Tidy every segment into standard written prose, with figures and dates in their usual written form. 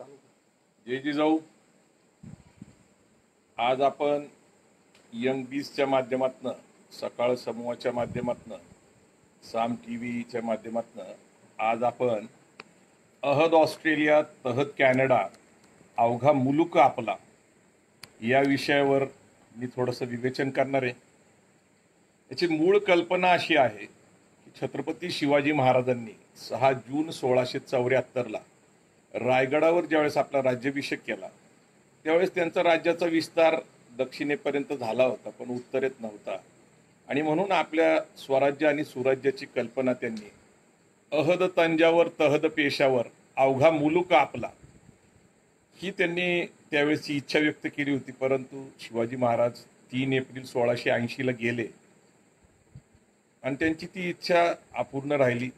जय जिजाऊ. आज आपण यंग बीसच्या माध्यमातून, सकाळ समूहाच्या माध्यमातून, साम टीव्हीच्या माध्यमातून आज आपण अहद ऑस्ट्रेलिया तहद कॅनडा अवघा मुलूक आपला या विषयावर मी थोडंसं विवेचन करणार आहे. याची मूळ कल्पना अशी आहे की छत्रपती शिवाजी महाराजांनी 6 जून 1674ला रायगडावर ज्यावेळेस आपला राज्याभिषेक केला त्यावेळेस त्यांचा राज्याचा विस्तार दक्षिणेपर्यंत झाला होता, पण उत्तरेत नव्हता. आणि म्हणून आपल्या स्वराज्य आणि सुराज्याची कल्पना त्यांनी अहद तंजावर तहद पेशावर अवघा मुलूक आपला ही त्यांनी त्यावेळेसची इच्छा व्यक्त केली होती. परंतु शिवाजी महाराज 3 एप्रिल 1680ला गेले आणि त्यांची ती इच्छा अपूर्ण राहिली.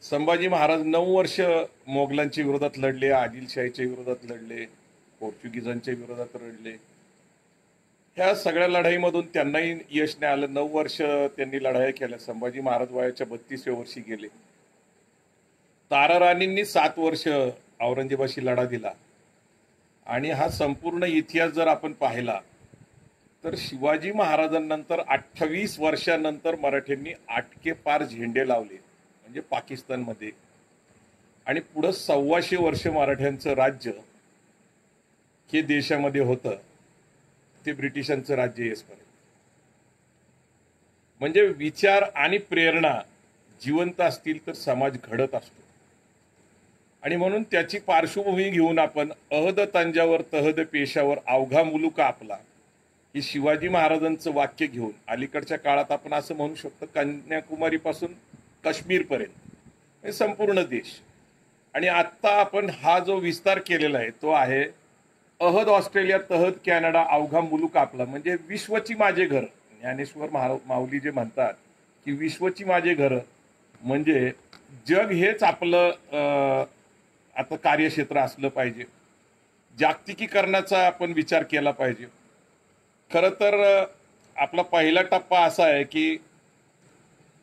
संभाजी महाराज 9 वर्ष मोगलांच्या विरोधात लढले, आदिलशाहीच्या विरोधात लढले, पोर्तुगीजांच्या विरोधात लढले. ह्या सगळ्या लढाईमधून त्यांनाही यश नाही आलं. 9 वर्ष त्यांनी लढाई केल्या. संभाजी महाराज वयाच्या 32व्या वर्षी गेले. तारा राणींनी 7 वर्ष औरंगजेबाशी लढा दिला. आणि हा संपूर्ण इतिहास जर आपण पाहिला तर शिवाजी महाराजांनंतर 28 वर्षानंतर मराठ्यांनी आटके पार झेंडे लावले, म्हणजे पाकिस्तानमध्ये. आणि पुढं 125 वर्ष मराठ्यांचं राज्य हे देशामध्ये होतं, ते ब्रिटिशांचं राज्य येसपर्यंत. म्हणजे विचार आणि प्रेरणा जिवंत असतील तर समाज घडत असतो. आणि म्हणून त्याची पार्श्वभूमी घेऊन आपण अहद तंजावर तहद पेशावर अवघा मुलूक आपला ही शिवाजी महाराजांचं वाक्य घेऊन अलीकडच्या काळात आपण असं म्हणू शकतो कन्याकुमारीपासून काश्मीरपर्यंत संपूर्ण देश. आणि आत्ता आपण हा जो विस्तार केलेला आहे तो आहे अहद ऑस्ट्रेलिया तहद कॅनडा अवघा मुलूक आपला, म्हणजे विश्वची माझे घर. ज्ञानेश्वर माऊली जे म्हणतात की विश्वची माझे घर, म्हणजे जग हेच आपलं आता कार्यक्षेत्र असलं पाहिजे. जागतिकीकरणाचा आपण विचार केला पाहिजे. खरं तर आपला पहिला टप्पा असा आहे की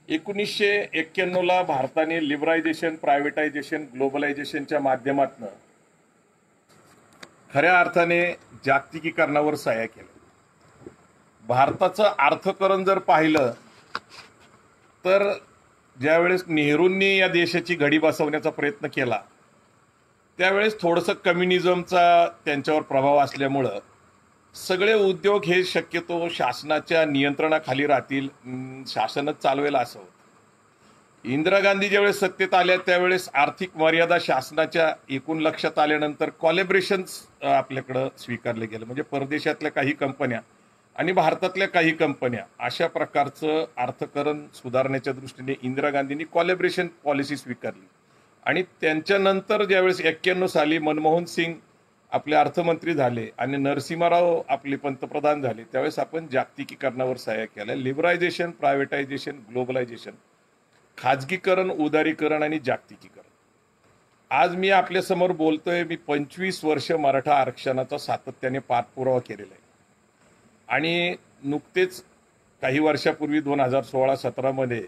1991ला भारताने लिबरायझेशन, प्रायव्हेटायझेशन, ग्लोबलायझेशनच्या माध्यमातून खऱ्या अर्थाने जागतिकीकरणावर सह्या केल्या. भारताचं अर्थकारण जर पाहिलं तर ज्यावेळेस नेहरूंनी या देशाची घडी बसवण्याचा प्रयत्न केला त्यावेळेस थोडंसं कम्युनिझमचा त्यांच्यावर प्रभाव असल्यामुळं सगळे उद्योग हे शक्यतो शासनाच्या नियंत्रणाखाली राहतील, शासनच चालवेल असं होतं. इंदिरा गांधी ज्यावेळेस सत्तेत आल्या त्यावेळेस आर्थिक मर्यादा शासनाच्या एकूण लक्षात आल्यानंतर कॉलॅबरेशन्स आपल्याकडं स्वीकारले गेले, म्हणजे परदेशातल्या काही कंपन्या आणि भारतातल्या काही कंपन्या अशा प्रकारचं अर्थकारण सुधारण्याच्या दृष्टीने इंदिरा गांधींनी कॉलॅबरेशन पॉलिसी स्वीकारली. आणि त्यांच्यानंतर ज्यावेळेस 91 साली मनमोहन सिंग आपले अर्थमंत्री झाले आणि नरसिंहराव आपले पंतप्रधान झाले त्यावेळेस आपण जागतिकीकरणावर सह्या केल्या. लिबरायझेशन, प्रायव्हेटायझेशन, ग्लोबलायझेशन, खाजगीकरण, उदारीकरण आणि जागतिकीकरण. आज मी आपल्यासमोर बोलतोय. मी 25 वर्ष मराठा आरक्षणाचा सातत्याने पाठपुरावा केलेला आहे. आणि नुकतेच काही वर्षापूर्वी 2016-17 मध्ये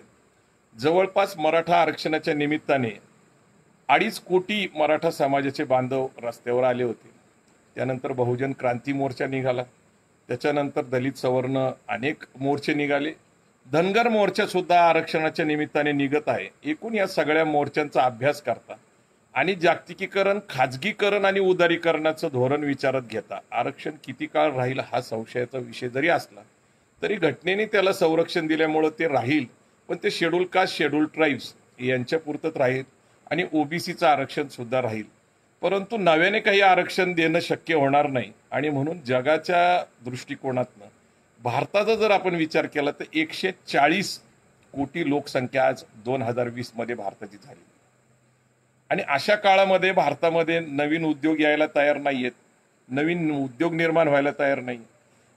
जवळपास मराठा आरक्षणाच्या निमित्ताने 2.5 कोटी मराठा समाजाचे बांधव रस्त्यावर आले होते. त्यानंतर बहुजन क्रांती मोर्चा निघाला, त्याच्यानंतर दलित सवर्ण अनेक मोर्चे निघाले, धनगर मोर्चा सुद्धा आरक्षणाच्या निमित्ताने निघत आहे. एकूण या सगळ्या मोर्चांचा अभ्यास करता आणि जागतिकीकरण, खाजगीकरण आणि उदारीकरणाचं धोरण विचारात घेता आरक्षण किती काळ राहील हा संशयाचा विषय जरी असला तरी घटनेने त्याला संरक्षण दिल्यामुळं ते राहील. पण ते शेड्यूल कास्ट, शेड्यूल ट्राईब्स यांच्या पुरतच राहील आणि ओबीसीचं आरक्षण सुद्धा राहील. परंतु नव्याने काही आरक्षण देणं शक्य होणार नाही. आणि म्हणून जगाच्या दृष्टिकोनातनं भारताचा जर आपण विचार केला तर 140 कोटी लोकसंख्या आज 2020 मध्ये भारताची झाली. आणि अशा काळामध्ये भारतामध्ये नवीन उद्योग यायला तयार नाहीयेत, नवीन उद्योग निर्माण व्हायला तयार नाही.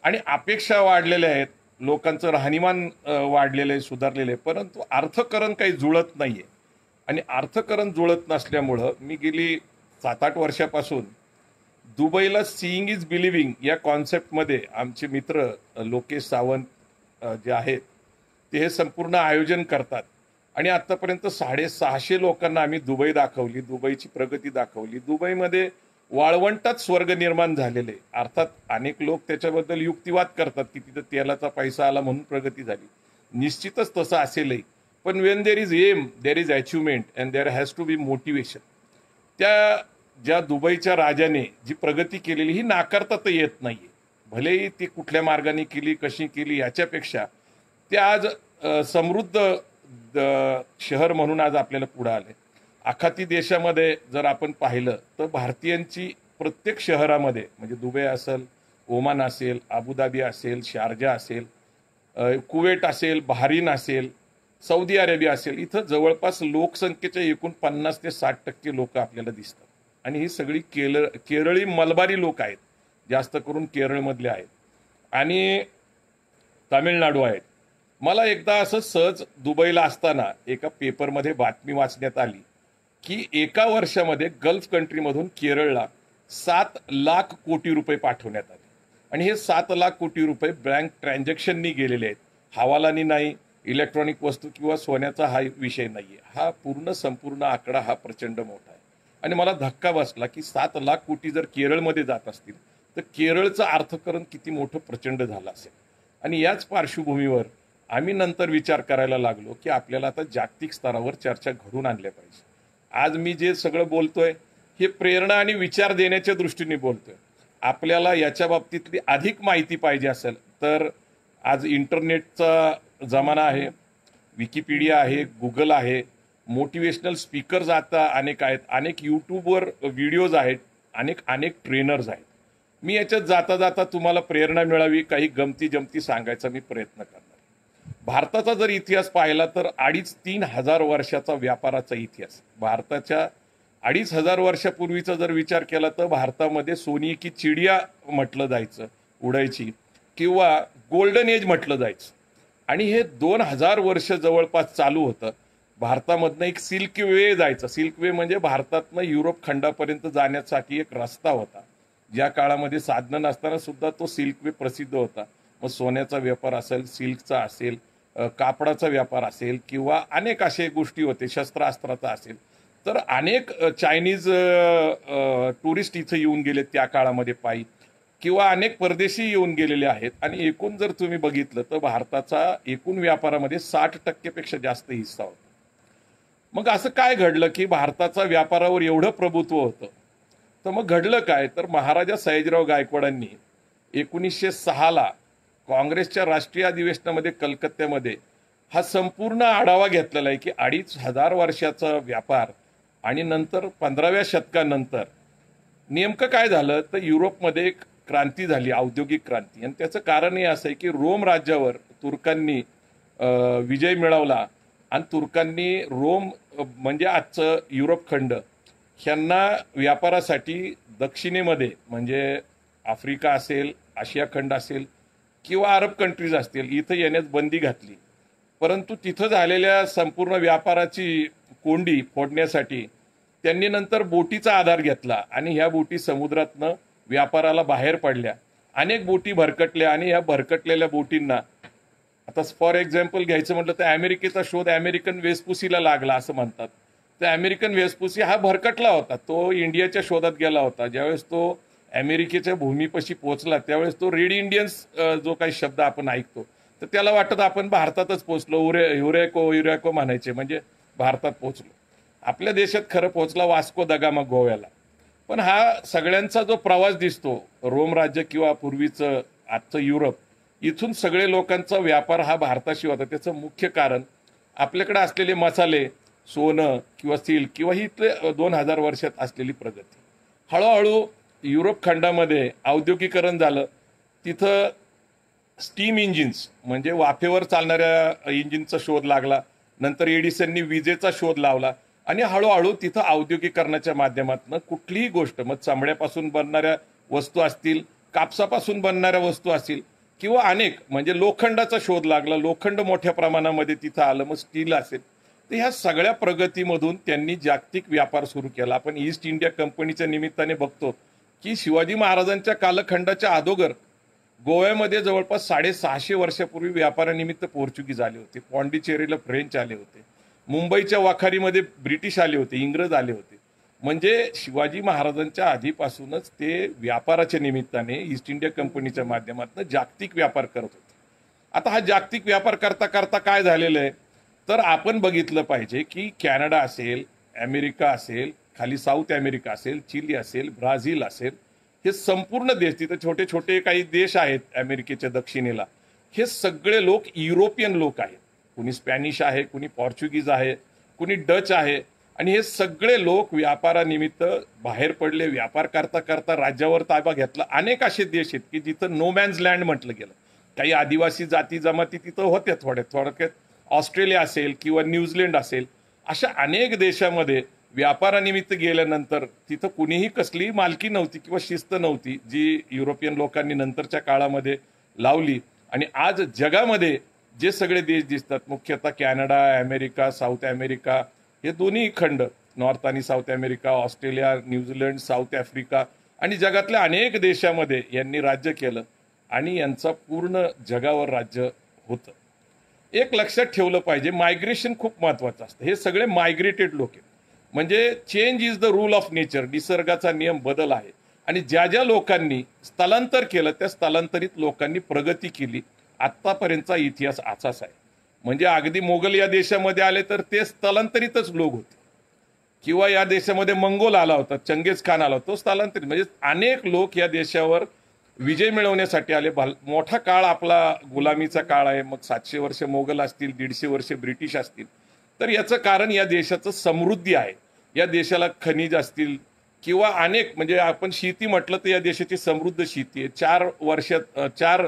आणि अपेक्षा वाढलेल्या आहेत, लोकांचं राहणीमान वाढलेलं आहे, सुधारलेलं आहे, परंतु अर्थकारण काही जुळत नाहीये. आणि अर्थकारण जुळत नसल्यामुळं मी गेली 7-8 वर्षापासून दुबईला सीइंग इज बिलिव्हिंग या कॉन्सेप्टमध्ये आमचे मित्र लोकेश सावंत जे आहेत ते हे संपूर्ण आयोजन करतात. आणि आतापर्यंत 650 लोकांना आम्ही दुबई दाखवली, दुबईची प्रगती दाखवली. दुबईमध्ये वाळवंटात स्वर्ग निर्माण झालेले. अर्थात अनेक लोक त्याच्याबद्दल युक्तिवाद करतात की तिथं तेलाचा पैसा आला म्हणून प्रगती झाली. निश्चितच तसं असेलही, पण when there is aim there is achievement and there has to be motivation. त्या ज्या दुबईच्या राजाने जी प्रगती केलेली ही नाकारता तर येत नाहीये. भलेही ती कुठल्या मार्गाने केली, कशी केली याच्यापेक्षा ते आज समृद्ध शहर म्हणून आज आपल्याला पुढे आले. आखाती देशामध्ये जर आपण पाहिलं तर भारतीयांची प्रत्येक शहरामध्ये, म्हणजे दुबई असेल, ओमान असेल, अबुधाबी असेल, शारजा असेल, कुवेट असेल, बहारीन असेल, सौदी अरेबिया असेल, इथं जवळपास लोकसंख्येच्या एकूण 50 ते 60% लोक आपल्याला दिसतात. आणि ही सगळी केरळी मलबारी लोक आहेत, जास्त करून केरळमधले आहेत आणि तामिळनाडू आहेत. मला एकदा असं सहज दुबईला असताना एका पेपरमध्ये बातमी वाचण्यात आली की एका वर्षामध्ये गल्फ कंट्रीमधून केरळला 7 लाख कोटी रुपये पाठवण्यात आले. आणि हे 7 लाख कोटी रुपये बँक ट्रान्झॅक्शननी गेलेले आहेत, हवालानी नाही, इलेक्ट्रॉनिक वस्तू किंवा सोन्याचा हा विषय नाहीये. हा संपूर्ण आकडा हा प्रचंड मोठा आहे. आणि मला धक्का बसला की 7 लाख कोटी जर केरळमध्ये जात असतील तर केरळचं अर्थकारण किती मोठं प्रचंड झालं असेल. आणि याच पार्श्वभूमीवर आम्ही नंतर विचार करायला लागलो की आपल्याला आता जागतिक स्तरावर चर्चा घडून आणल्या पाहिजे. आज मी जे सगळं बोलतोय हे प्रेरणा आणि विचार देण्याच्या दृष्टीने बोलतोय. आपल्याला याच्या बाबतीतली अधिक माहिती पाहिजे असेल तर आज इंटरनेटचा जमाना आहे, विकिपीडिया आहे, गुगल आहे, मोटिवेशनल स्पीकर्स आता अनेक आहेत, अनेक यूट्यूबवर व्हिडिओज आहेत, अनेक ट्रेनर्स आहेत. मी याच्यात जाता जाता तुम्हाला प्रेरणा मिळावी काही गमती जमती सांगायचा मी प्रयत्न करणार. भारताचा जर इतिहास पाहिला तर 2,500-3 हजार वर्षाचा व्यापाराचा इतिहास. भारताच्या 2,500 वर्षापूर्वीचा जर विचार केला तर भारतामध्ये सोनी की चिडिया म्हटलं जायचं, उडायची, किंवा गोल्डन एज म्हटलं जायचं. आणि हे 2,000 वर्ष जवळपास चालू होतं. भारतामधनं एक सिल्क वे जायचं. सिल्क वे म्हणजे भारतातनं युरोप खंडापर्यंत जाण्यासाठी एक रस्ता होता. ज्या काळामध्ये साधनं नसताना सुद्धा तो सिल्क वे प्रसिद्ध होता. मग सोन्याचा व्यापार असेल, सिल्कचा असेल, कापडाचा व्यापार असेल, किंवा अनेक अशा गोष्टी होते, शस्त्रास्त्राचा असेल. तर अनेक चायनीज टुरिस्ट इथं येऊन गेले त्या काळामध्ये पायी, किंवा अनेक परदेशी येऊन गेलेले आहेत. आणि एकूण जर तुम्ही बघितलं तर भारताचा एकूण व्यापारामध्ये 60% पेक्षा जास्त हिस्सा होता. मग असं काय घडलं की भारताचा व्यापारावर एवढं प्रभुत्व होतं? तर मग घडलं काय, तर महाराजा सयाजीराव गायकवाडांनी 1906ला काँग्रेसच्या राष्ट्रीय अधिवेशनामध्ये कलकत्त्यामध्ये हा संपूर्ण आढावा घेतलेला आहे की 2,500 वर्षाचा व्यापार. आणि नंतर 15व्या शतकानंतर नेमकं काय झालं तर युरोपमध्ये एक क्रांती झाली, औद्योगिक क्रांती. आणि त्याचं कारण हे असं आहे की रोम राज्यावर तुर्कांनी विजय मिळवला आणि तुर्कांनी रोम म्हणजे आजचं युरोप खंड ह्यांना व्यापारासाठी दक्षिणेमध्ये म्हणजे आफ्रिका असेल, आशिया खंड असेल किंवा अरब कंट्रीज असतील इथं येण्यास बंदी घातली. परंतु तिथं झालेल्या संपूर्ण व्यापाराची कोंडी फोडण्यासाठी त्यांनी नंतर बोटीचा आधार घेतला आणि ह्या बोटी समुद्रातनं व्यापाराला बाहेर पडल्या. अनेक बोटी भरकटल्या आणि ह्या भरकटलेल्या बोटींना आता फॉर एक्झाम्पल घ्यायचं म्हटलं तर अमेरिकेचा शोध अमेरिकन वेस्पुसीला लागला असं म्हणतात. तर अमेरिकन वेस्पुसी हा भरकटला होता, तो इंडियाच्या शोधात गेला होता. ज्यावेळेस तो अमेरिकेच्या भूमीपाशी पोहोचला त्यावेळेस तो रेड इंडियन्स जो काही शब्द आपण ऐकतो तर त्याला वाटत आपण भारतातच पोहोचलो, युरेको म्हणायचे, म्हणजे भारतात पोहोचलो. आपल्या देशात खरं पोहोचला वास्को द गामा गोव्याला. पण हा सगळ्यांचा जो प्रवास दिसतो रोम राज्य किंवा पूर्वीचं आजचं युरोप, इथून सगळे लोकांचा व्यापार हा भारताशी होता. त्याचं मुख्य कारण आपल्याकडे असलेले मसाले, सोनं किंवा सिल्क किंवा ही 2,000 वर्षात असलेली प्रगती. हळूहळू युरोप खंडामध्ये औद्योगिकरण झालं. तिथं स्टीम इंजिन्स म्हणजे वाफेवर चालणाऱ्या इंजिनचा शोध लागला. नंतर एडिसननी विजेचा शोध लावला आणि हळूहळू तिथं औद्योगिकरणाच्या माध्यमातून कुठलीही गोष्ट, मग चामड्यापासून बनणाऱ्या वस्तू असतील, कापसापासून बनणाऱ्या वस्तू असतील किंवा अनेक म्हणजे लोखंडाचा शोध लागला. लोखंड मोठ्या प्रमाणामध्ये तिथं आलं, मग स्टील असेल. तर ह्या सगळ्या प्रगतीमधून त्यांनी जागतिक व्यापार सुरू केला. आपण ईस्ट इंडिया कंपनीच्या निमित्ताने बघतो की शिवाजी महाराजांच्या कालखंडाच्या अगोदर गोव्यामध्ये जवळपास 650 वर्षापूर्वी व्यापारानिमित्त पोर्चुगीज आले होते, पॉंडिचेरीला फ्रेंच आले होते. मुंबईच्या वाखारीमध्ये ब्रिटिश आले होते, इंग्रज आले होते. म्हणजे शिवाजी महाराजांच्या आधीपासूनच ते व्यापाराच्या निमित्ताने ईस्ट इंडिया कंपनीच्या माध्यमातून जागतिक व्यापार करत होते. आता हा जागतिक व्यापार करता करता काय झालेलं आहे, तर आपण बघितलं पाहिजे की कॅनडा असेल, अमेरिका असेल, खाली साऊथ अमेरिका असेल, चिली असेल, ब्राझील असेल, हे संपूर्ण देश, तिथे छोटे छोटे काही देश आहेत अमेरिकेच्या दक्षिणेला, हे सगळे लोक युरोपियन लोक आहेत. कुणी स्पॅनिश आहे, कुणी पोर्चुगीज आहे, कुणी डच आहे. आणि हे सगळे लोक व्यापारानिमित्त बाहेर पडले. व्यापार करता करता राज्यावर ताबा घेतला. अनेक असे देश आहेत की जिथं नो मॅन्स लँड म्हटलं गेलं. काही आदिवासी जाती जमाती तिथं होत्या थोडक्यात ऑस्ट्रेलिया असेल किंवा न्यूझीलंड असेल, अशा अनेक देशामध्ये व्यापारानिमित्त गेल्यानंतर तिथं कुणीही कसलीही मालकी नव्हती किंवा शिस्त नव्हती, जी युरोपियन लोकांनी नंतरच्या काळामध्ये लावली. आणि आज जगामध्ये जे सगळे देश दिसतात, मुख्यतः कॅनडा, अमेरिका, साऊथ अमेरिका, हे दोन्ही खंड, नॉर्थ आणि south America, Australia, New Zealand, south Africa आणि जगातल्या अनेक देशामध्ये यांनी राज्य केलं आणि यांचा पूर्ण जगावर राज्य होतं. एक लक्षात ठेवलं पाहिजे, मायग्रेशन खूप महत्वाचं असतं. हे सगळे मायग्रेटेड लोक आहेत. म्हणजे change is the rule of nature, निसर्गाचा नियम बदल आहे. आणि ज्या ज्या लोकांनी स्थलांतर केलं त्या स्थलांतरित लोकांनी प्रगती केली. आत्तापर्यंतचा इतिहास असाच आहे. म्हणजे अगदी मोगल या देशामध्ये आले तर ते स्थलांतरितच लोक होते, किंवा या देशामध्ये मंगोल आला होता, चंगेज खान आला होता, तो स्थलांतरित. म्हणजे अनेक लोक या देशावर विजय मिळवण्यासाठी आले. मोठा काळ आपला गुलामीचा काळ आहे. मग 700 वर्ष मोगल असतील, 150 वर्ष ब्रिटिश असतील. तर याचं कारण या देशाचं समृद्धी आहे. या देशाला खनिज असतील किंवा अनेक, म्हणजे आपण शेती म्हटलं तर या देशाची समृद्ध शेती आहे. 4 वर्षात 4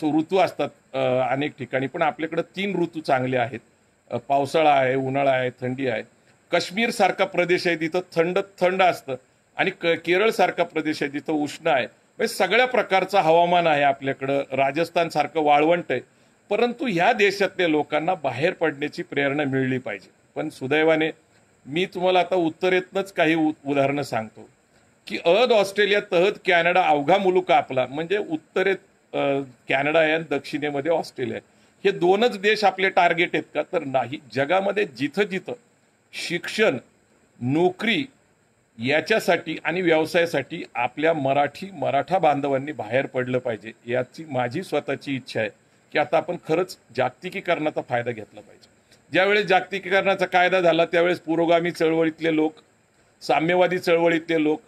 ऋतू असतात अनेक ठिकाणी, पण आपल्याकडे 3 ऋतू चांगले आहेत. पावसाळा आहे, उन्हाळा आहे, थंडी आहे. काश्मीर सारखा प्रदेश आहे तिथं थंड असतं, आणि केरळ सारखा प्रदेश आहे जिथं उष्ण आहे. म्हणजे सगळ्या प्रकारचं हवामान आहे आपल्याकडं. राजस्थान सारखं वाळवंट आहे. परंतु ह्या देशातल्या लोकांना बाहेर पडण्याची प्रेरणा मिळली पाहिजे. पण सुदैवाने मी तुम्हाला आता उत्तरेतनंच काही उदाहरणं सांगतो की अहद ऑस्ट्रेलिया, तहद कॅनडा, अवघा मुलूक आपला. म्हणजे उत्तरेत कॅनडा आहे आणि दक्षिणेमध्ये ऑस्ट्रेलिया आहे. हे दोनच देश आपले टार्गेट आहेत का? तर नाही. जगामध्ये जिथं जिथं शिक्षण, नोकरी याच्यासाठी आणि व्यवसायासाठी आपल्या मराठा बांधवांनी बाहेर पडलं पाहिजे. याची माझी स्वतःची इच्छा आहे की आता आपण खरंच जागतिकीकरणाचा फायदा घेतला पाहिजे. ज्यावेळेस जागतिकीकरणाचा कायदा झाला त्यावेळेस पुरोगामी चळवळीतले लोक, साम्यवादी चळवळीतले लोक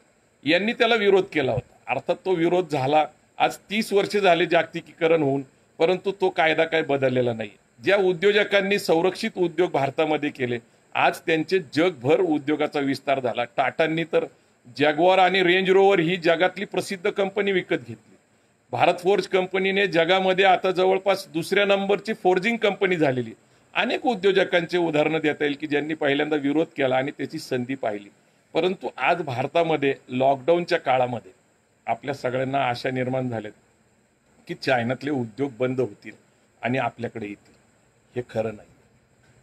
यांनी त्याला विरोध केला होता. अर्थात तो विरोध झाला. आज 30 वर्ष झाले जागतिकीकरण होऊन, परंतु तो कायदा काय बदललेला नाही. ज्या उद्योजकांनी संरक्षित उद्योग भारतामध्ये केले, आज त्यांचे जगभर उद्योगाचा विस्तार झाला. टाटांनी तर जॅग्वार आणि रेंज रोवर ही जगातली प्रसिद्ध कंपनी विकत घेतली. भारत फोर्ज कंपनीने जगामध्ये आता जवळपास 2ऱ्या नंबरची फोर्जिंग कंपनी झालेली. अनेक उद्योजकांचे उदाहरणं देता येईल की ज्यांनी पहिल्यांदा विरोध केला आणि त्याची संधी पाहिली. परंतु आज भारतामध्ये लॉकडाऊनच्या काळामध्ये आपल्या सगळ्यांना आशा निर्माण झाल्यात की चायनातले उद्योग बंद होतील आणि आपल्याकडे येतील. हे खरं नाही.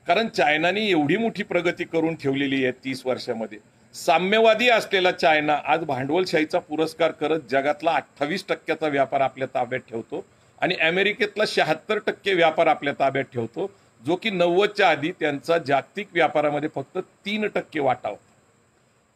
कारण चायनाने एवढी मोठी प्रगती करून ठेवलेली आहे 30 वर्षामध्ये. साम्यवादी असलेला चायना आज भांडवलशाहीचा पुरस्कार करत जगातला 28% व्यापार आपल्या ताब्यात ठेवतो आणि अमेरिकेतला 76% व्यापार आपल्या ताब्यात ठेवतो, जो की 90च्या आधी त्यांचा जागतिक व्यापारामध्ये फक्त 3% वाटा होता.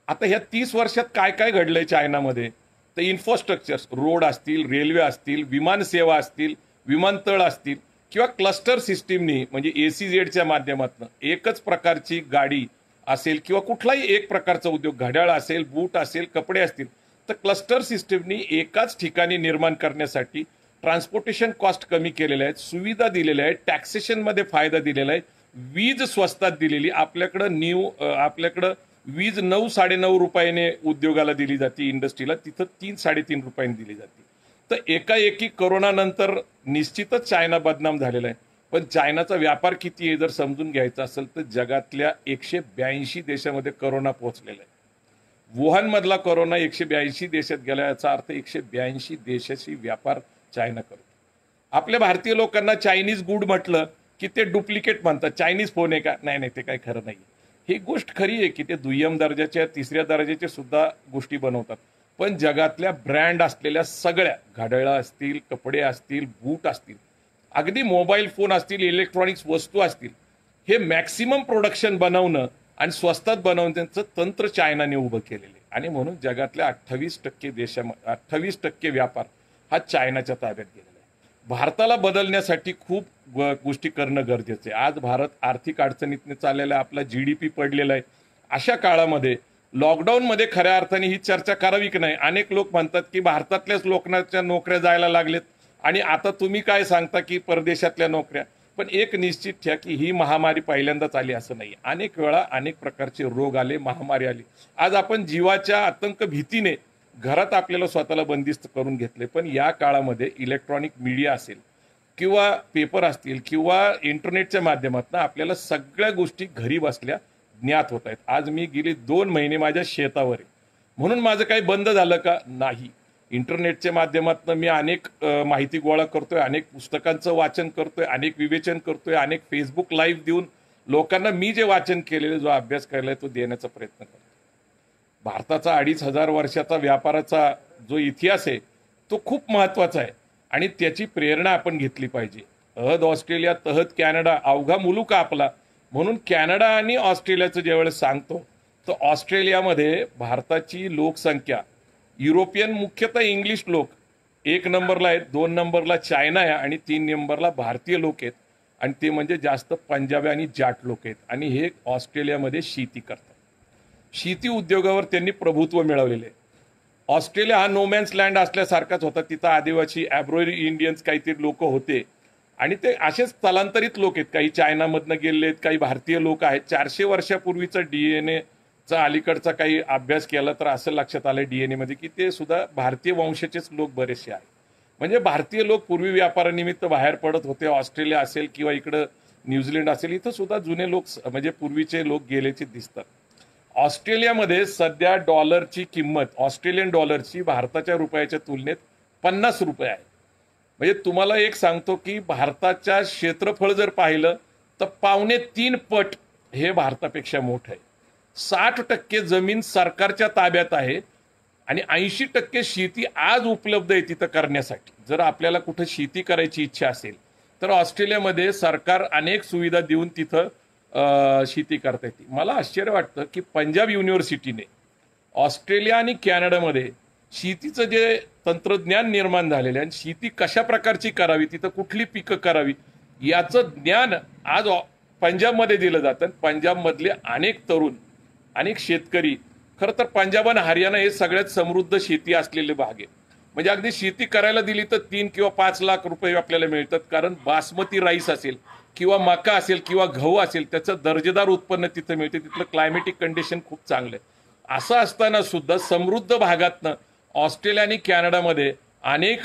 आता ह्या 30 वर्षात काय काय घडलंय चायनामध्ये? तर इन्फ्रास्ट्रक्चर, रोड असतील, रेल्वे असतील, विमानसेवा असतील, विमानतळ असतील, किंवा क्लस्टर सिस्टीमनी, म्हणजे ACZच्या माध्यमातून एकच प्रकारची गाडी असेल किंवा कुठलाही एक प्रकारचा उद्योग, घड्याळ असेल, बूट असेल, कपडे असतील, तर क्लस्टर सिस्टीमनी एकाच ठिकाणी निर्माण करण्यासाठी ट्रान्सपोर्टेशन कॉस्ट कमी केलेले आहेत, सुविधा दिलेल्या आहेत, टॅक्सेशनमध्ये फायदा दिलेला आहे, वीज स्वस्तात दिलेली. आपल्याकडं वीज 9-9.5 रुपयाने उद्योगाला दिली जाते, इंडस्ट्रीला. तिथं 3-3.5 रुपयांनी दिली जाते. तर एकाएकी करोनानंतर निश्चितच चायना बदनाम झालेला आहे. पण चायनाचा व्यापार किती आहे जर समजून घ्यायचा असेल तर जगातल्या 182 देशामध्ये करोना पोहोचलेला आहे. वुहानमधला करोना 182 देशात गेला, याचा अर्थ 182 देशाशी व्यापार चायना करतो. आपल्या भारतीय लोकांना चायनीज गुड म्हटलं की ते डुप्लिकेट म्हणतात. चायनीज फोन आहे का? नाही, ते काही खरं नाही. ही गोष्ट खरी आहे की ते दुय्यम दर्जाच्या, 3ऱ्या दर्जाच्या सुद्धा गोष्टी बनवतात. पण जगातल्या ब्रँड असलेल्या सगळ्या, घड्याळं असतील, कपडे असतील, बूट असतील, अगदी मोबाईल फोन असतील, इलेक्ट्रॉनिक्स वस्तू असतील, हे मॅक्सिमम प्रोडक्शन बनवणं आणि स्वस्तात बनवण्याचं तंत्र चायनाने उभं केलेलं आहे. आणि म्हणून जगातल्या 28% देशामध्ये 28% व्यापार हा चायनाच्या ताब्यात गेलेला आहे. भारताला बदलण्यासाठी खूप गोष्टी करणं गरजेचं आहे. आज भारत आर्थिक अडचणीतने चाललेला आहे, आपला GDP पडलेला आहे. अशा काळामध्ये लॉकडाऊनमध्ये खऱ्या अर्थाने ही चर्चा करावी की नाही. अनेक लोक म्हणतात की भारतातल्याच लोकांच्या नोकऱ्या जायला लागलेत आणि आता तुम्ही काय सांगता की परदेशातल्या नोकऱ्या. पण एक निश्चित ठेवा की ही महामारी पहिल्यांदाच आली असं नाही. अनेक वेळा अनेक प्रकारचे रोग आले, महामारी आली. आज आपण जीवाच्या आतंक भीतीने घरात आपल्याला स्वतःला बंदिस्त करून घेतले. पण या काळामध्ये इलेक्ट्रॉनिक मीडिया असेल किंवा पेपर असतील किंवा इंटरनेटच्या माध्यमातून आपल्याला सगळ्या गोष्टी घरी बसल्या ज्ञात होत आहेत. आज मी गेली 2 महिने माझ्या शेतावर आहे, म्हणून माझं काही बंद झालं का? नाही. इंटरनेटच्या माध्यमातून मी अनेक माहिती गोळा करतोय, अनेक पुस्तकांचं वाचन करतोय, अनेक विवेचन करतोय, अनेक फेसबुक लाईव्ह देऊन लोकांना मी जे वाचन केलेलं, जो अभ्यास केलाय तो देण्याचा प्रयत्न करतो. भारताचा 2500 वर्षाचा व्यापाराचा जो इतिहास आहे तो खूप महत्वाचा आहे आणि त्याची प्रेरणा आपण घेतली पाहिजे. अहद ऑस्ट्रेलिया, तहद कॅनडा, अवघा मुलूक आपला. म्हणून कॅनडा आणि ऑस्ट्रेलियाचं ज्यावेळेस सांगतो तर ऑस्ट्रेलियामध्ये भारताची लोकसंख्या, युरोपियन मुख्यतः इंग्लिश लोक 1 नंबरला आहेत, 2 नंबरला चायना आहे आणि 3 नंबरला भारतीय लोक आहेत. आणि ते म्हणजे जास्त पंजाबी आणि जाट लोक आहेत. आणि हे ऑस्ट्रेलियामध्ये शेती करतात. शेती उद्योगावर त्यांनी प्रभुत्व मिळवलेले आहे. ऑस्ट्रेलिया हा नोमॅन्स लँड असल्यासारखाच होता. तिथं आदिवासी ॲब्रोरी इंडियन्स काहीतरी लोक होते आणि ते असेच स्थलांतरित लोक आहेत. काही चायनामधनं गेलेले आहेत, काही भारतीय लोक आहेत. 400 वर्षापूर्वीचा DNA चा अलीकडचा काही अभ्यास केला तर असं लक्षात आलं DNA मध्ये की ते सुद्धा भारतीय वंशाचेच लोक बरेचसे आहेत. म्हणजे भारतीय लोक पूर्वी व्यापारानिमित्त बाहेर पडत होते. ऑस्ट्रेलिया असेल किंवा इकडं न्यूझीलंड असेल, इथं सुद्धा जुने लोक म्हणजे पूर्वीचे लोक गेलेचे दिसतात. ऑस्ट्रेलियामध्ये सध्या डॉलरची किंमत, ऑस्ट्रेलियन डॉलरची भारताच्या रुपयाच्या तुलनेत 50 रुपये आहे. म्हणजे तुम्हाला एक सांगतो की भारताच्या क्षेत्रफळ जर पाहिलं तर 2.25 पट हे भारतापेक्षा मोठं आहे. 60% जमीन सरकारच्या ताब्यात आहे आणि 80% शेती आज उपलब्ध आहे तिथं करण्यासाठी. जर आपल्याला कुठं शेती करायची इच्छा असेल तर ऑस्ट्रेलियामध्ये सरकार अनेक सुविधा देऊन तिथं शेती करता येते. मला आश्चर्य वाटतं की पंजाब युनिव्हर्सिटीने ऑस्ट्रेलिया आणि कॅनडामध्ये शेतीचं जे तंत्रज्ञान निर्माण झालेलं आहे आणि शेती कशा प्रकारची करावी, तिथं कुठली पिकं करावी याचं ज्ञान आज पंजाबमध्ये दिलं जातं. पंजाबमधले अनेक तरुण, अनेक शेतकरी, खरं तर पंजाब आणि हरियाणा हे सगळ्यात समृद्ध शेती असलेले भाग आहे. म्हणजे अगदी शेती करायला दिली तर 3 किंवा 5 लाख रुपये आपल्याला मिळतात. कारण बासमती राईस असेल किंवा मका असेल किंवा गहू असेल त्याचं दर्जेदार उत्पन्न तिथं मिळते. तिथलं क्लायमेटिक कंडिशन खूप चांगलं आहे. असं असताना सुद्धा समृद्ध भागातनं ऑस्ट्रेलिया आणि कॅनडामध्ये अनेक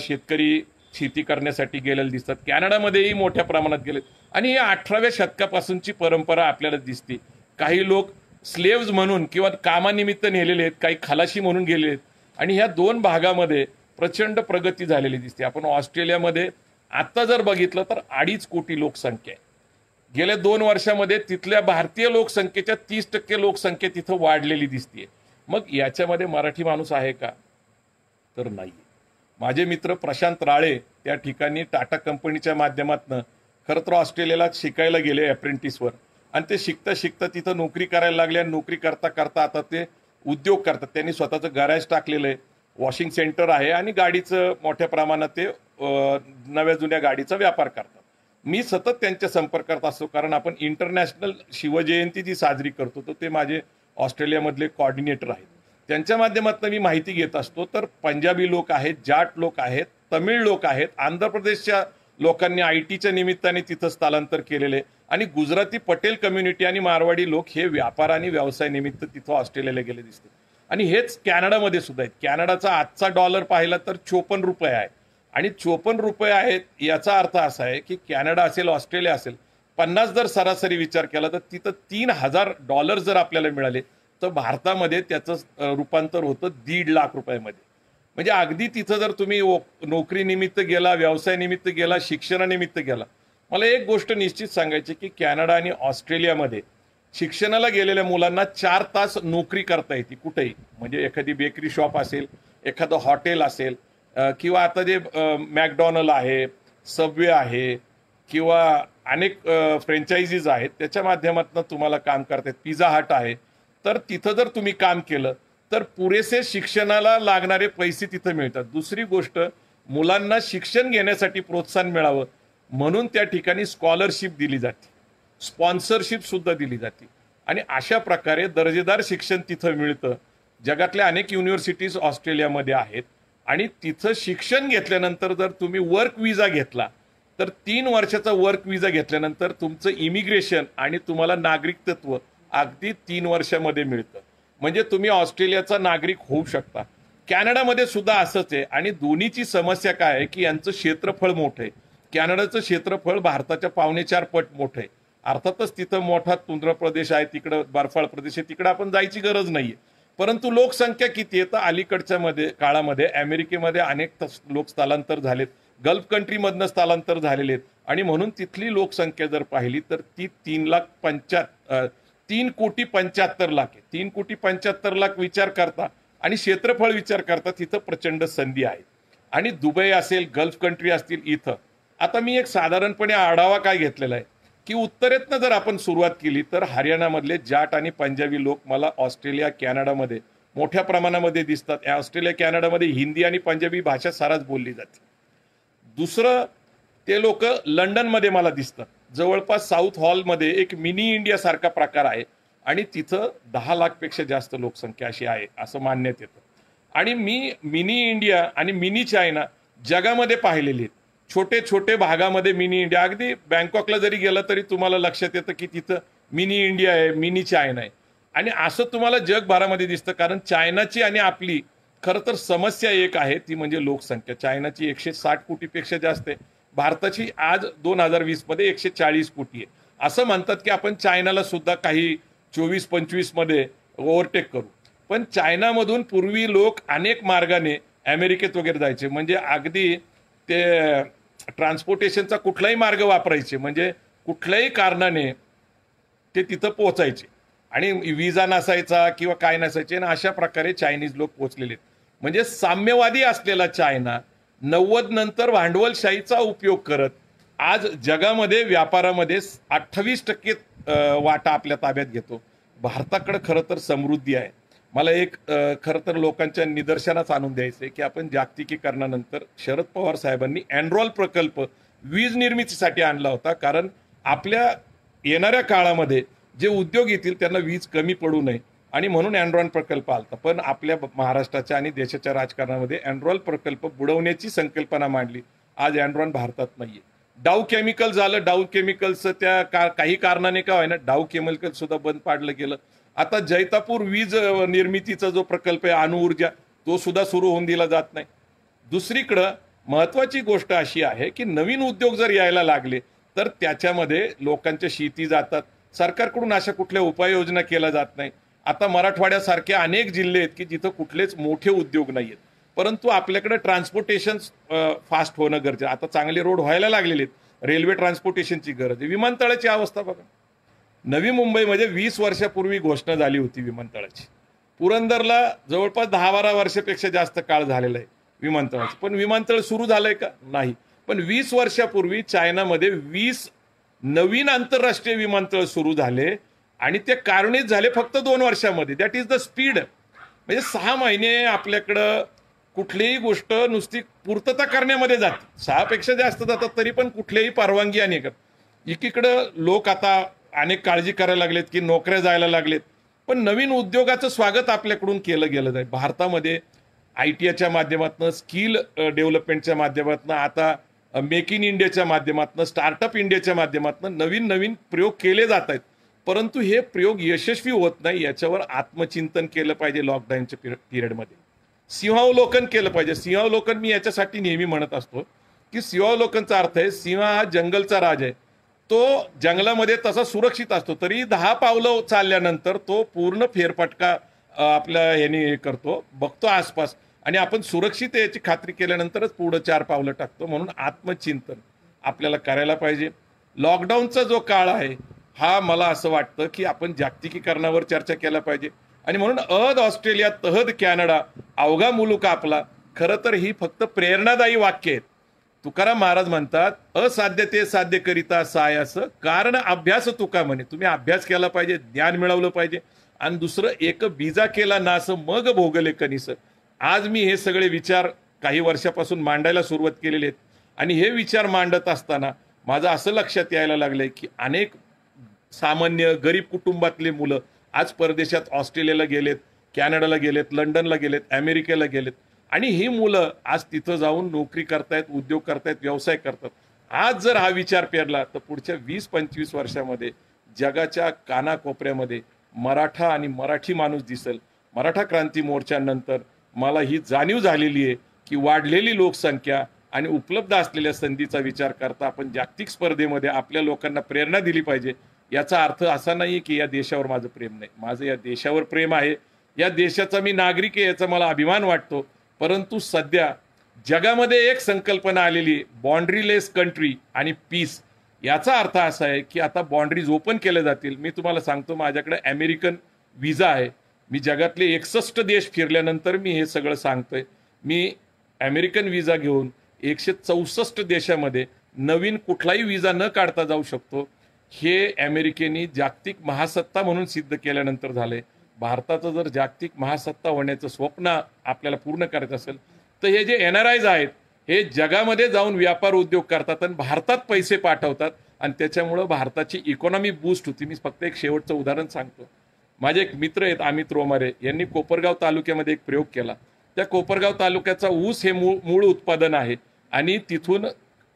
शेतकरी शेती करण्यासाठी गेलेले दिसतात. कॅनडामध्येही मोठ्या प्रमाणात गेलेत आणि ही 18व्या शतकापासूनची परंपरा आपल्याला दिसते. काही लोक स्लेव्ज म्हणून किंवा कामानिमित्त नेलेले आहेत, काही खलाशी म्हणून गेलेले आहेत आणि ह्या 2 भागामध्ये प्रचंड प्रगती झालेली दिसते. आपण ऑस्ट्रेलियामध्ये आता जर बघितलं तर 2.5 कोटी लोकसंख्या आहे. गेल्या 2 वर्षामध्ये तिथल्या भारतीय लोकसंख्येच्या 30% लोकसंख्या तिथं वाढलेली दिसते. मग याच्यामध्ये मराठी माणूस आहे का? तर नाही. माझे मित्र प्रशांत राळे त्या ठिकाणी टाटा कंपनीच्या माध्यमातून खरं तर ऑस्ट्रेलियाला शिकायला गेले अप्रेंटिसवर आणि ते शिकता शिकता तिथं नोकरी करायला लागले आणि नोकरी करता करता आता ते उद्योग करतात. त्यांनी स्वतःचं गॅरेज टाकलेलं आहे, वॉशिंग सेंटर आहे आणि गाडीचं मोठ्या प्रमाणात ते नव्या जुन्या गाडीचा व्यापार करतात. मी सतत त्यांच्या संपर्कात असतो कारण आपण इंटरनॅशनल शिवजयंती जी साजरी करतो तर ते माझे ऑस्ट्रेलियामधले कोऑर्डिनेटर आहेत. त्यांच्या माध्यमातून मी माहिती घेत असतो. तर पंजाबी लोक आहेत, जाट लोक आहेत, तमिळ लोक आहेत, आंध्र प्रदेशच्या लोकांनी ITच्या निमित्ताने तिथं स्थलांतर केलेले आणि गुजराती पटेल कम्युनिटी आणि मारवाडी लोक हे व्यापार आणि व्यवसाय निमित्त तिथं ऑस्ट्रेलियाला गेले दिसते. आणि हेच कॅनडामध्ये सुद्धा आहेत. कॅनडाचा आजचा डॉलर पाहिला तर 54 रुपये आहे आणि 54 रुपये आहेत याचा अर्थ असा आहे की कॅनडा असेल, ऑस्ट्रेलिया असेल, 50 जर सरासरी विचार केला तर तिथं $3000 जर आपल्याला मिळाले तर भारतामध्ये त्याचं रूपांतर होतं 1.5 लाख रुपयामध्ये. म्हणजे अगदी तिथं जर तुम्ही नोकरीनिमित्त गेला, व्यवसायानिमित्त गेला, शिक्षणानिमित्त गेला. मला एक गोष्ट निश्चित सांगायची की कॅनडा आणि ऑस्ट्रेलियामध्ये शिक्षणाला गेलेल्या मुलांना 4 तास नोकरी करता येते कुठेही. म्हणजे एखादी बेकरी शॉप असेल, एखादं हॉटेल असेल किंवा आता जे मॅकडॉनल्ड आहे, सबवे आहे किंवा अनेक फ्रँचायझीज आहेत त्याच्या माध्यमातून तुम्हाला काम करतात. पिझ्झा हट आहे, तर तिथं जर तुम्ही काम केलं तर पुरेसे शिक्षणाला लागणारे पैसे तिथं मिळतात. दुसरी गोष्ट, मुलांना शिक्षण घेण्यासाठी प्रोत्साहन मिळावं म्हणून त्या ठिकाणी स्कॉलरशिप दिली जाते, स्पॉन्सरशिप सुद्धा दिली जाते आणि अशा प्रकारे दर्जेदार शिक्षण तिथं मिळतं. जगातल्या अनेक युनिव्हर्सिटीज ऑस्ट्रेलियामध्ये आहेत आणि तिथं शिक्षण घेतल्यानंतर जर तुम्ही वर्क विजा घेतला तर 3 वर्षाचा वर्क विजा घेतल्यानंतर तुमचं इमिग्रेशन आणि तुम्हाला नागरिकत्व अगदी 3 वर्षामध्ये मिळतं. म्हणजे तुम्ही ऑस्ट्रेलियाचा नागरिक होऊ शकता. कॅनडामध्ये सुद्धा असंच आहे आणि दोन्हीची समस्या काय आहे की यांचं क्षेत्रफळ मोठं आहे. कॅनडाचं क्षेत्रफळ भारताच्या 4.25 पट मोठं आहे. अर्थातच तिथं मोठा तुंद्र प्रदेश आहे, तिकडं बर्फाळ प्रदेश आहे, तिकडं आपण जायची गरज नाहीये. परंतु लोकसंख्या किती आहे तर अलीकडच्या काळामध्ये अमेरिकेमध्ये अनेक लोक स्थलांतर झालेत, गल्फ कंट्रीमधनं स्थलांतर झालेले आहेत आणि म्हणून तिथली लोकसंख्या जर पाहिली तर ती 3,75,00,000 आहे. 3,75,00,000 विचार करता आणि क्षेत्रफळ विचार करता तिथं प्रचंड संधी आहे. आणि दुबई असेल, गल्फ कंट्री असतील इथं. आता मी एक साधारणपणे आढावा काय घेतलेला आहे की उत्तरेतनं जर आपण सुरुवात केली तर हरियाणामधले जाट आणि पंजाबी लोक मला ऑस्ट्रेलिया कॅनडामध्ये मोठ्या प्रमाणामध्ये दिसतात. ऑस्ट्रेलिया कॅनडामध्ये हिंदी आणि पंजाबी भाषा साराच बोलली जाते. दुसरं, ते लोक लंडनमध्ये मला दिसतात. जवळपास साऊथ हॉलमध्ये एक मिनी इंडिया सारखा प्रकार आहे आणि तिथं 10 लाखपेक्षा जास्त लोकसंख्या अशी आहे असं मानण्यात येतं. आणि मी मिनी इंडिया आणि मिनी चायना जगामध्ये पाहिलेली आहेत. छोटे छोटे भागामध्ये मिनी इंडिया, अगदी बँकॉकला जरी गेलं तरी तुम्हाला लक्षात येतं की तिथं मिनी इंडिया आहे, मिनी चायना आहे. आणि असं तुम्हाला जगभरामध्ये दिसतं. कारण चायनाची आणि आपली खरं तर समस्या एक आहे ती म्हणजे लोकसंख्या. चायनाची 160 कोटीपेक्षा जास्त आहे, भारताची आज 2020 मध्ये 140 कोटी आहे. असं म्हणतात की आपण चायनाला सुद्धा काही 24-25 मध्ये ओव्हरटेक करू. पण चायनामधून पूर्वी लोक अनेक मार्गाने अमेरिकेत वगैरे जायचे, म्हणजे अगदी ते ट्रान्सपोर्टेशनचा कुठलाही मार्ग वापरायचे, म्हणजे कुठल्याही कारणाने ते तिथं पोहोचायचे आणि विजा नसायचा किंवा काय नसायचे आणि अशा प्रकारे चायनीज लोक पोहोचलेले. म्हणजे साम्यवादी असलेला चायना 90 नंतर भांडवलशाहीचा उपयोग करत आज जगामध्ये व्यापारामध्ये 28% वाटा आपल्या ताब्यात घेतो. भारताकडे खरं तर समृद्धी आहे. मला एक खरं तर लोकांच्या निदर्शनास आणून द्यायचंय की आपण जागतिकीकरणानंतर शरद पवार साहेबांनी एनरॉल प्रकल्प वीज निर्मितीसाठी आणला होता. कारण आपल्या येणाऱ्या काळामध्ये जे उद्योग येतील त्यांना वीज कमी पडू नये आणि म्हणून एनरॉन प्रकल्प आलता. पण आपल्या महाराष्ट्राच्या आणि देशाच्या राजकारणामध्ये एनरॉल प्रकल्प बुडवण्याची संकल्पना मांडली. आज एनरॉन भारतात नाहीये. डाऊ केमिकल झालं, डाऊ केमिकलचं त्या काही कारणाने काय व्हायना डाऊ केमिकल सुद्धा बंद पाडलं गेलं. आता जैतापूर वीज निर्मितीचा जो प्रकल्प आहे अणुऊर्जा, तो सुद्धा सुरू होऊन दिला जात नाही. दुसरीकडं महत्वाची गोष्ट अशी आहे की नवीन उद्योग जर यायला लागले तर त्याच्यामध्ये लोकांच्या शेती जातात. सरकारकडून अशा कुठल्या उपाययोजना केल्या जात नाही. आता मराठवाड्यासारखे अनेक जिल्हे आहेत की जिथं कुठलेच मोठे उद्योग नाही आहेत, परंतु आपल्याकडे ट्रान्सपोर्टेशन फास्ट होणं गरजेचं. आता चांगले रोड व्हायला लागलेले आहेत, रेल्वे ट्रान्सपोर्टेशनची गरज आहे. विमानतळाची अवस्था बघा. नवी मुंबईमध्ये 20 वर्षापूर्वी घोषणा झाली होती विमानतळाची. पुरंदरला जवळपास 10-12 वर्षापेक्षा जास्त काळ झालेला आहे विमानतळाचं, पण विमानतळ सुरू झालंय का? नाही. पण 20 वर्षापूर्वी चायनामध्ये 20 नवीन आंतरराष्ट्रीय विमानतळ सुरू झाले आणि ते कार्यान्वित झाले फक्त 2 वर्षामध्ये. That is the speed. म्हणजे 6 महिने आपल्याकडं कुठलीही गोष्ट नुसती पूर्तता करण्यामध्ये जाते, 6 पेक्षा जास्त जातात तरी पण कुठल्याही परवानगी आणि एकीकडं लोक आता अनेक काळजी करायला लागलेत की नोकऱ्या जायला लागलेत. पण नवीन उद्योगाचं स्वागत आपल्याकडून केलं गेलं नाही. भारतामध्ये ITIच्या माध्यमातून, स्किल डेव्हलपमेंटच्या माध्यमातून, आता मेक इन इंडियाच्या माध्यमातून, स्टार्टअप इंडियाच्या माध्यमातून नवीन नवीन प्रयोग केले जात आहेत. परंतु हे प्रयोग यशस्वी होत नाही. याच्यावर आत्मचिंतन केलं पाहिजे. लॉकडाऊनच्या पिरियडमध्ये सिंहावलोकन केलं पाहिजे. सिंहावलोकन मी याच्यासाठी नेहमी म्हणत असतो की सिंहावलोकनचा अर्थ आहे सिंह हा जंगलचा राज आहे. तो जंगलामध्ये तसा सुरक्षित असतो, तरी 10 पावलं चालल्यानंतर तो पूर्ण फेरफटका आपल्या ह्याने करतो, बघतो आसपास आणि आपण सुरक्षित याची खात्री केल्यानंतरच पुढे 4 पावलं टाकतो. म्हणून आत्मचिंतन आपल्याला करायला पाहिजे. लॉकडाऊनचा जो काळ आहे हा मला असं वाटतं की आपण जागतिकीकरणावर चर्चा केला पाहिजे. आणि म्हणून अहद ऑस्ट्रेलिया तहद कॅनडा अवघा मुलूक आपला, खरं तर ही फक्त प्रेरणादायी वाक्य आहेत. तुकाराम महाराज म्हणतात असाध्य ते साध्य करिता सायास कारण अभ्यास तुका म्हणे. तुम्ही अभ्यास केला पाहिजे, ज्ञान मिळवलं पाहिजे. आणि दुसरं एक बीजा केला नास मग भोगले कनिस. आज मी हे सगळे विचार काही वर्षापासून मांडायला सुरुवात केलेले आहेत आणि हे विचार मांडत असताना माझं असं लक्षात यायला लागलंय की अनेक सामान्य गरीब कुटुंबातले मुलं आज परदेशात ऑस्ट्रेलियाला गेलेत, कॅनडाला गेलेत, लंडनला गेलेत, अमेरिकेला गेलेत आणि ही मुलं आज तिथं जाऊन नोकरी करतायत, उद्योग करतायत, व्यवसाय करतात. आज जर हा विचार पेरला तर पुढच्या 20-25 वर्षामध्ये जगाच्या कानाकोपऱ्यामध्ये मराठा आणि मराठी माणूस दिसेल. मराठा क्रांती मोर्चानंतर मला ही जाणीव झालेली आहे की वाढलेली लोकसंख्या आणि उपलब्ध असलेल्या संधीचा विचार करता आपण जागतिक स्पर्धेमध्ये आपल्या लोकांना प्रेरणा दिली पाहिजे. याचा अर्थ असा नाही की या देशावर माझं प्रेम नाही. माझं या देशावर प्रेम आहे, या देशाचा मी नागरिक आहे, याचा मला अभिमान वाटतो. परंतु सध्या जगामध्ये एक संकल्पना आलेली बाउंड्रीलेस कंट्री आणि पीस. याचा अर्थ असा आहे की आता बाउंड्रीज ओपन केल्या जातील. मी तुम्हाला सांगतो माझ्याकडे अमेरिकन व्हिसा आहे. मी जगातले 61 देश फिरल्यानंतर मी हे सगळं सांगतोय. मी अमेरिकन व्हिसा घेऊन 164 देशामध्ये नवीन कुठलाही व्हिसा न काढता जाऊ शकतो. हे अमेरिकेने जागतिक महासत्ता म्हणून सिद्ध केल्यानंतर झालंय. भारताचं जर जागतिक महासत्ता होण्याचं स्वप्न आपल्याला पूर्ण करायचं असेल तर हे जे NRIs आहेत हे जगामध्ये जाऊन व्यापार उद्योग करतात आणि भारतात पैसे पाठवतात आणि त्याच्यामुळं भारताची इकॉनॉमी बूस्ट होती. मी फक्त एक शेवटचं उदाहरण सांगतो. माझे एक मित्र आहेत अमित रोमारे, यांनी कोपरगाव तालुक्यामध्ये एक प्रयोग केला. त्या कोपरगाव तालुक्याचा ऊस हे मूळ उत्पादन आहे आणि तिथून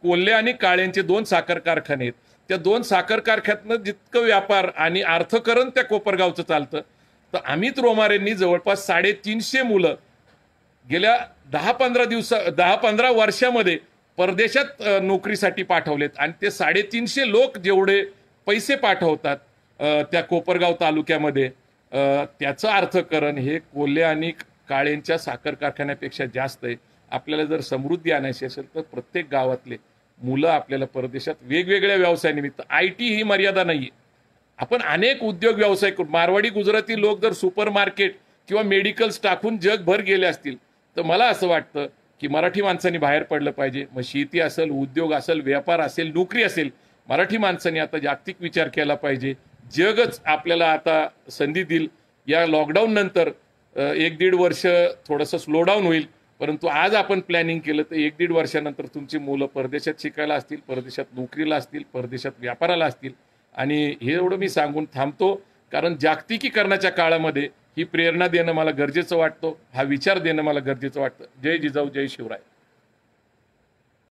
कोल्हे आणि काळ्यांचे 2 साखर कारखाने आहेत. त्या 2 साखर कारखान्यातनं जितकं व्यापार आणि अर्थकरण त्या कोपरगावचं चालतं. तर अमित रोमारेंनी जवळपास 350 मुलं गेल्या 10-15 वर्षामध्ये परदेशात नोकरीसाठी पाठवलेत आणि ते 350 लोक जेवढे पैसे पाठवतात त्या कोपरगाव तालुक्यामध्ये त्याचं अर्थकरण हे कोल्हे आणि काळेंच्या साखर कारखान्यापेक्षा जास्त आहे. आपल्याला जर समृद्धी आणायची असेल तर प्रत्येक गावातले मुलं आपल्याला परदेशात वेगवेगळ्या व्यवसायानिमित्त, IT ही मर्यादा नाहीये, आपण अनेक उद्योग व्यवसाय करू. मारवाडी गुजराती लोक जर सुपर मार्केट किंवा मेडिकल्स टाकून जगभर गेले असतील तर मला असं वाटतं की मराठी माणसांनी बाहेर पडलं पाहिजे. मग शेती असेल, उद्योग असेल, व्यापार असेल, नोकरी असेल, मराठी माणसांनी आता जागतिक विचार केला पाहिजे. जगच आपल्याला आता संधी देईल. या लॉकडाऊन नंतर 1-1.5 वर्ष थोडंसं स्लोडाऊन होईल, परंतु आज आपण प्लॅनिंग केलं तर 1-1.5 वर्षानंतर तुमची मुलं परदेशात शिकायला असतील, परदेशात नोकरीला असतील, परदेशात व्यापाराला असतील. आणि हे एवढं मी सांगून थांबतो कारण जागतिकीकरणाच्या काळामध्ये ही प्रेरणा देणं मला गरजेचं वाटतं, हा विचार देणं मला गरजेचं वाटतं. जय जिजाऊ, जय शिवराय.